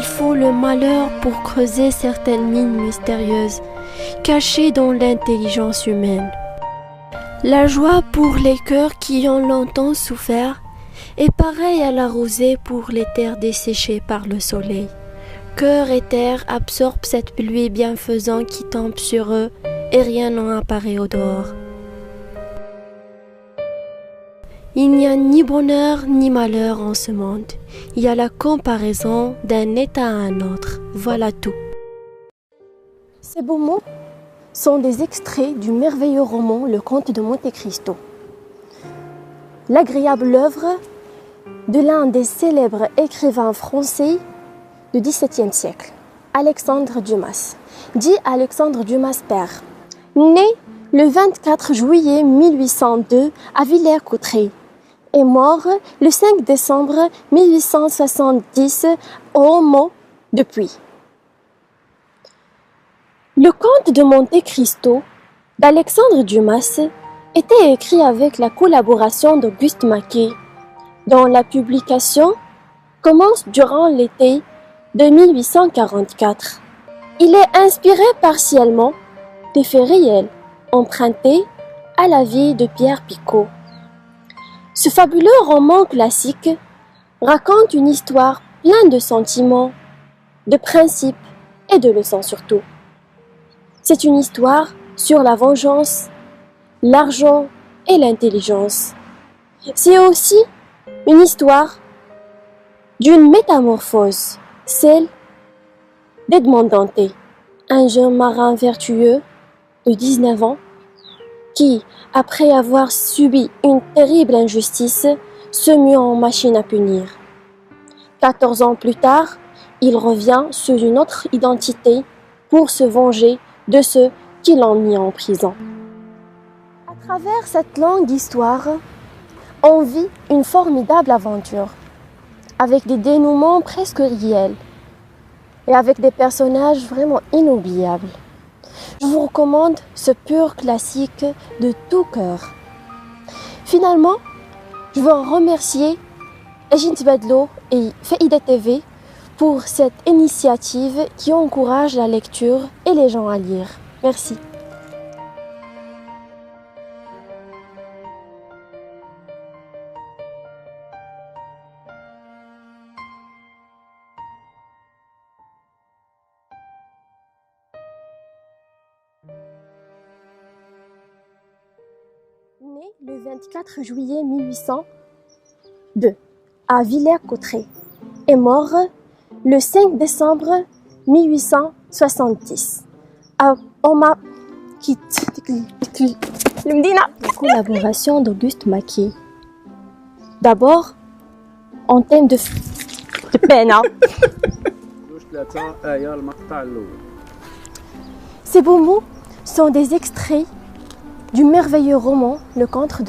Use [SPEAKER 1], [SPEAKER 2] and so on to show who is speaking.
[SPEAKER 1] faut le malheur pour creuser certaines mines mystérieuses, cachées dans l'intelligence humaine. La joie pour les cœurs qui ont longtemps souffert est pareille à la rosée pour les terres desséchées par le soleil. Cœur et terre absorbent cette pluie bienfaisante qui tombe sur eux et rien n'en apparaît au dehors. Il n'y a ni bonheur ni malheur en ce monde. Il y a la comparaison d'un état à un autre. Voilà tout. Ces beaux mots sont des extraits du merveilleux roman Le Comte de Monte Cristo. L'agréable œuvre de l'un des célèbres écrivains français du XVIIe siècle, Alexandre Dumas, dit Alexandre Dumas père. Né le 24 juillet 1802 à Villers-Cotterêts, est mort le 5 décembre 1870 au Hameau de Puy. Le Comte de Monte Cristo d'Alexandre Dumas était écrit avec la collaboration d'Auguste Maquet, dont la publication commence durant l'été de 1844. Il est inspiré partiellement des faits réels empruntés à la vie de Pierre Picot. Ce fabuleux roman classique raconte une histoire pleine de sentiments, de principes et de leçons surtout. C'est une histoire sur la vengeance, l'argent et l'intelligence. C'est aussi une histoire d'une métamorphose, celle d'Edmond Dantès, un jeune marin vertueux de 19 ans qui, après avoir subi une terrible injustice, se mue en machine à punir. 14 ans plus tard, il revient sous une autre identité pour se venger de ceux qui l'ont mis en prison. À travers cette longue histoire, on vit une formidable aventure, avec des dénouements presque réels et avec des personnages vraiment inoubliables. Je vous recommande ce pur classique de tout cœur. Finalement, je veux remercier Egin Tibadlo et Faïda TV pour cette initiative qui encourage la lecture et les gens à lire. Merci. Né le 24 juillet 1802 à Villers-Cotterêts, est mort le 5 décembre 1870 à Oma quitte la collaboration d'Auguste Maquet. D'abord, en thème de peine. Ces beaux mots sont des extraits du merveilleux roman Le Comte